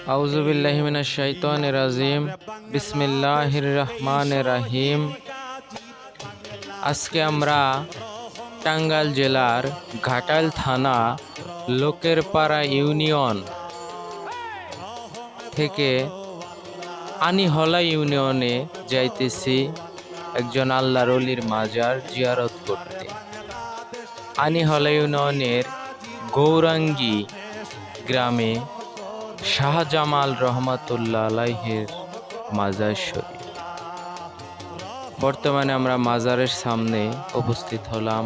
আউযু বিল্লাহি মিনাশ শাইতানির রাজিম। বিসমিল্লাহির রহমানির রহিম। আজকে আমরা টাঙ্গাইল জেলার ঘাটাইল থানা লোকেরপাড়া ইউনিয়ন থেকে আনিহলা ইউনিয়নে যাইতেছি একজন আল্লাহর ওলির মাজার জিয়ারত করতে। আনিহলা ইউনিয়নের গৌরাঙ্গী গ্রামে শাহজামাল রহমাতুল্লাহ আলাইহির মাজার শরীফ। বর্তমানে আমরা মাজারের সামনে উপস্থিত হলাম।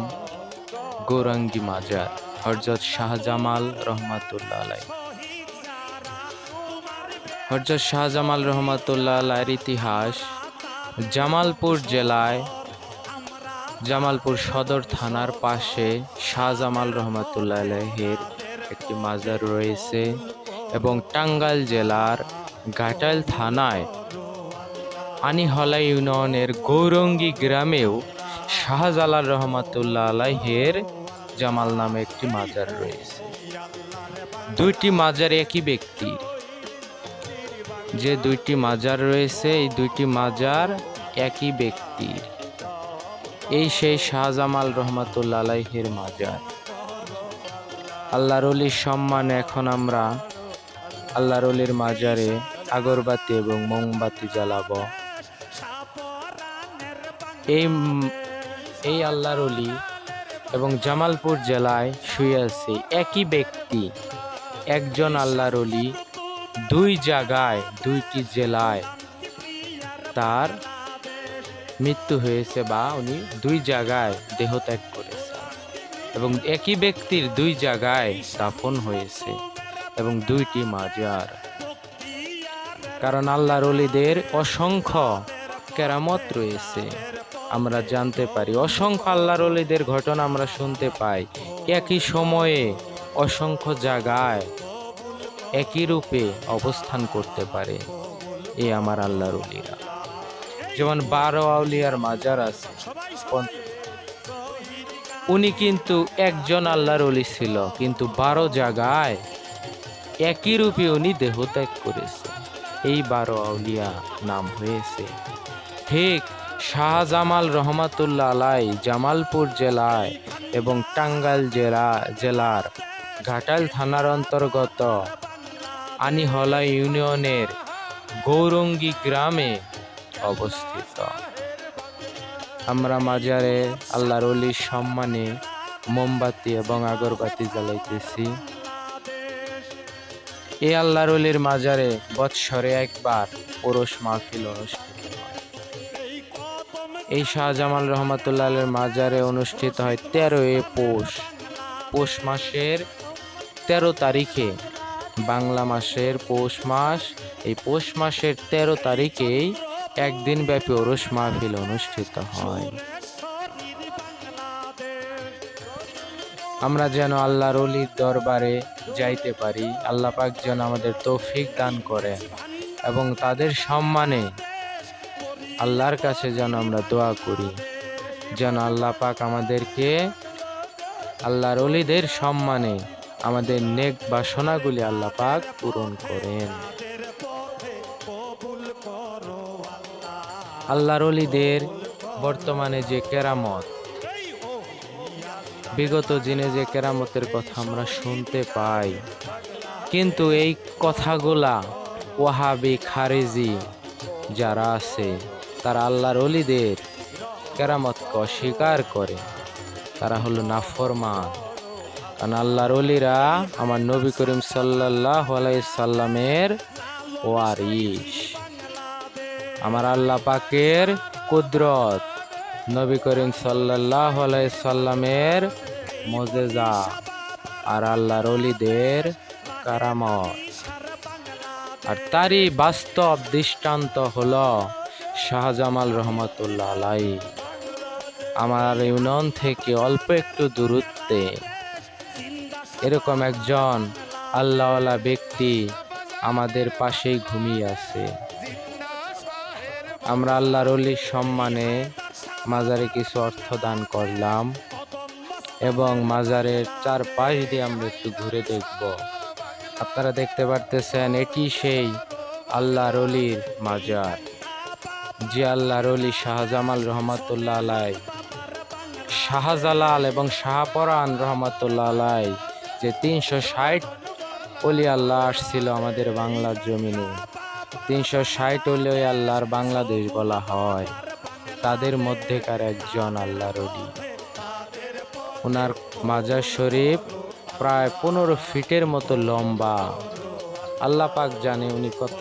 গৌরাঙ্গী মাজার হযরত শাহজামাল রহমাতুল্লাহ আলাইহি। হযরত শাহজামাল রহমাতুল্লাহ আলাইহির ইতিহাস: জামালপুর জেলায় জামালপুর সদর থানার পাশে শাহজামাল রহমাতুল্লাহ আলাইহির একটি মাজার রয়েছে এবং টাঙ্গাইল জেলার ঘাটাইল থানায় আনিহলা ইউনিয়নের গৌরাঙ্গী গ্রামেও শাহজালাল রহমাতুল্লাহ আলাইহির জামাল নামে একটি মাজার রয়েছে। দুইটি মাজার একই ব্যক্তির। যে দুইটি মাজার রয়েছে এই দুইটি মাজার একই ব্যক্তির। এই সেই শাহজামাল রহমাতুল্লাহ আলাইহির মাজার। আল্লাহর ওলির সম্মানে এখন আমরা আল্লাহর ওলির মাজারে আগরবাতি এবং মোমবাতি জ্বালাবো। এই আল্লাহর ওলি এবং জামালপুর জেলায় শুয়ে আছে একই ব্যক্তি। একজন আল্লাহর ওলি দুই জায়গায় দুইটি জেলায় তার মৃত্যু হয়েছে বা উনি দুই জায়গায় দেহত্যাগ করেছেন এবং একই ব্যক্তির দুই জায়গায় দাফন হয়েছে এবং দুইটি মাজার। কারণ আল্লাহর ওলিদের অসংখ্য কেরামত রয়েছে, আমরা জানতে পারি। অসংখ্য আল্লাহর ওলিদের ঘটনা আমরা শুনতে পাই। একই সময়ে অসংখ্য জায়গায় একই রূপে অবস্থান করতে পারে এই আমার আল্লাহর ওলিরা। যেমন 12 আউলিয়ার মাজার আছে। উনি কিন্তু একজন আল্লাহর ওলি ছিল, কিন্তু 12 জায়গায় একই রূপে উনি দেহত্যাগ করেছে। এই 12 আউলিয়া নাম হয়েছে। ঠিক শাহজামাল রহমাতুল্লাহ আলাইহি জামালপুর জেলায় এবং টাঙ্গাইল জেলার ঘাটাইল থানার অন্তর্গত আনিহলা ইউনিয়নের গৌরাঙ্গী গ্রামে অবস্থিত। আমরা মাজারে আল্লাহর ওলির সম্মানে মোমবাতি এবং আগরবাতি জ্বালাইতেছি। এই আল্লাহর ওলির মাজারে বৎসরে একবার ওরস মাহফিল অনুষ্ঠিত হয়। এই শাহজামাল রহমাতুল্লাহ আলাইহির মাজারে অনুষ্ঠিত হয় 13 পৌষ মাসের 13 তারিখে। বাংলা মাসের পৌষ মাস। এই পৌষ মাসের 13 তারিখেই একদিন ব্যাপী ওরস মাহফিল অনুষ্ঠিত হয়। আমরা যেন আল্লাহর ওলির দরবারে যাইতে পারি। আল্লাহ পাক যেন আমাদের তৌফিক দান করেন এবং তাদের সম্মানে আল্লাহর কাছে যেন আমরা দোয়া করি, যেন আল্লাহ পাক আমাদেরকে আল্লাহর ওলিদের সম্মানে আমাদের নেক বাসনাগুলি আল্লাহ পাক পূরণ করেন। আল্লাহর ওলিদের বর্তমানে যে কেরামত, বিগত দিনে যে কেরামতের কথা আমরা শুনতে পাই, কিন্তু এই কথাগুলা ওয়াহাবি খারেজি যারা আছে তারা আল্লাহর ওলিদের কেরামতকে অস্বীকার করে। তারা হলো নাফরমান। কারণ আল্লাহর ওলিরা আমার নবী করিম সাল্লাল্লাহু আলাইহি সাল্লামের ওয়ারিস। আমার আল্লাহ পাকের কুদরত, নবী করিম সাল্লাল্লাহু আলাইহি সাল্লামের মুজিজা আর আল্লাহর ওলিদের কারামত। আর তারই বাস্তব দৃষ্টান্ত হলো শাহজামাল রহমাতুল্লাহ আলাইহি। আমার ইউনিয়ন থেকে অল্প একটু দূরত্বে এরকম একজন আল্লাহওয়ালা ব্যক্তি আমাদের পাশেই ঘুমিয়ে আছে। আমরা আল্লাহর ওলির সম্মানে মাজারে কিছু অর্থ দান করলাম এবং মাজারের চারপাশ দিয়ে আমরা একটু ঘুরে দেখব। আপনারা দেখতে পারতেছেন এটি সেই আল্লাহর ওলির মাজার, যে আল্লাহর ওলি শাহজামাল রহমাতুল্লাহ আলাই, শাহজালাল এবং শাহপরান রহমাতুল্লাহ আলাই, যে 360 ওলি আল্লাহ আসছিল আমাদের বাংলার জমিনে, 360 ওলি আল্লাহর বাংলাদেশ বলা হয়, তাদের মধ্যেকার একজন আল্লাহর ওলি। ওনার মাজার শরীফ প্রায় 15 ফিটের মতো লম্বা। আল্লাহ পাক জানে উনি কত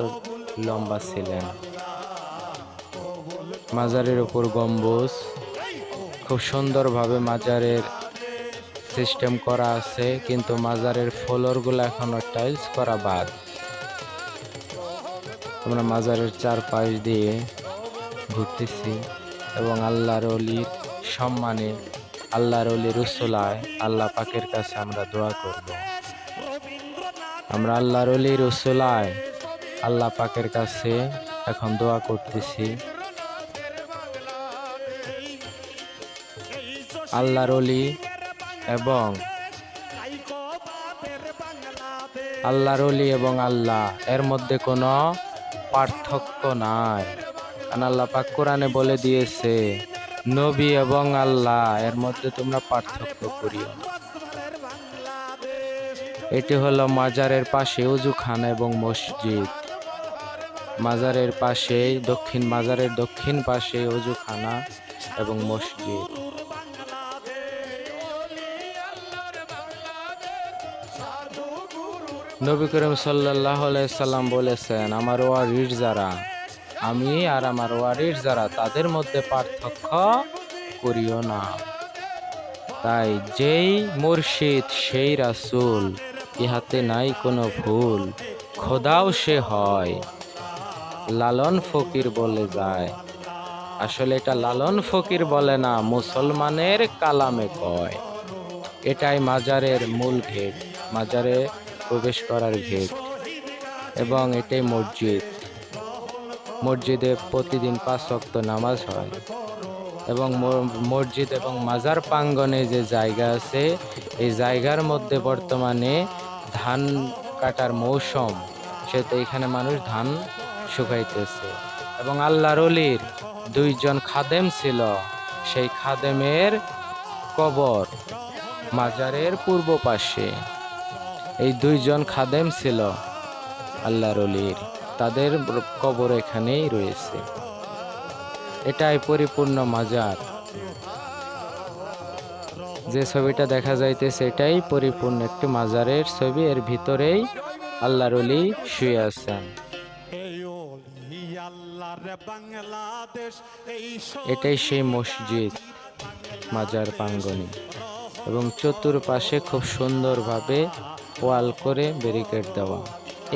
লম্বা ছিলেন। মাজারের উপর গম্বুজ, খুব সুন্দরভাবে মাজারের সিস্টেম করা আছে, কিন্তু মাজারের ফ্লোরগুলো এখনো টাইলস করা বাদ। আমরা মাজারের চারপাশ দিয়ে ঘুরতেছি এবং আল্লাহর ওলির সম্মানে, আল্লাহর ওলির উসুলায় আল্লাহ পাকের কাছে আমরা দোয়া করব। আমরা আল্লাহর ওলির উসুলায় আল্লাহ পাকের কাছে এখন দোয়া করতেছি। আল্লাহর ওলি এবং আল্লাহর ওলি এবং আল্লাহ এর মধ্যে কোনো পার্থক্য নাই, কারণ আল্লাহ পাক কোরআনে বলে দিয়েছে নবী এবং আল্লাহ এর মধ্যে তোমরা পার্থক্য করিও না। এটি হলো মাজারের পাশে ওযুখানা এবং মসজিদ। মাজারের পাশে মাজারের দক্ষিণ পাশে ওযুখানা এবং মসজিদ। নবী করিম সাল্লাল্লাহু আলাইহি সাল্লাম বলেছেন, আমার ওয়ারিস যারা, আমি আর আমার ওয়ারিস যারা, তাদের মধ্যে পার্থক্য করিও না। তাই যেই মুর্শিদ সেই রাসূল, ইহাতে নাই কোনো ভুল, খোদাও সে হয়, লালন ফকির বলে যায়। আসলে এটা লালন ফকির বলে না, মুসলমানের কালামে কয়। এটাই মাজারের মূল গেট, মাজারে প্রবেশ করার গেট, এবং এটাই মসজিদ। মসজিদে প্রতিদিন 5 ওয়াক্ত নামাজ হয়, এবং মসজিদ এবং মাজার প্রাঙ্গণে যে জায়গা আছে, এই জায়গার মধ্যে বর্তমানে ধান কাটার মৌসুম, সেহেতু এখানে মানুষ ধান শুকাইতেছে। এবং আল্লাহর ওলির 2 জন খাদেম ছিল, সেই খাদেমের কবর মাজারের পূর্ব পাশে। এই 2 জন খাদেম ছিল আল্লাহর ওলির, তাদের কবর এখানেই রয়েছে। এটাই পরিপূর্ণ মাজার। যে ছবিটা দেখা যাইতেছে এটাই পরিপূর্ণ একটি মাজারের ছবি, এর ভিতরেই আল্লাহর ওলি শুয়ে আছেন। এটাই সেই মসজিদ মাজার প্রাঙ্গণে, এবং চতুর্পাশে খুব সুন্দরভাবে ওয়াল করে ব্যারিকেড দেওয়া।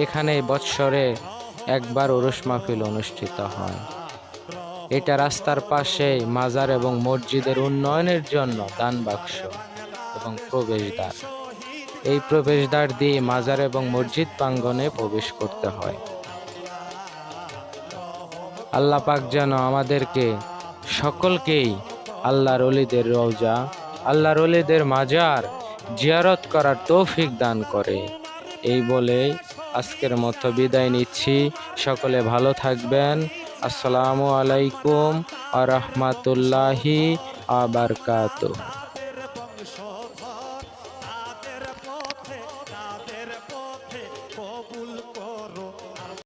এখানে বৎসরে একবার ওরস মাহফিল অনুষ্ঠিত হয়। এটা রাস্তার পাশে মাজার এবং মসজিদের উন্নয়নের জন্য দান বাক্স এবং প্রবেশদ্বার। এই প্রবেশদ্বার দিয়ে মাজার এবং মসজিদ প্রাঙ্গণে প্রবেশ করতে হয়। আল্লাহ পাক যেন আমাদেরকে সকলকেই আল্লাহর ওলিদের রওজা, আল্লাহর ওলিদের মাজার জিয়ারত করার তৌফিক দান করে। এই বলে আজকের মতো বিদায় নিচ্ছি। সকলে ভালো থাকবেন। আসসালামু আলাইকুম ওয়া রাহমাতুল্লাহি ওয়া বারাকাতুহু।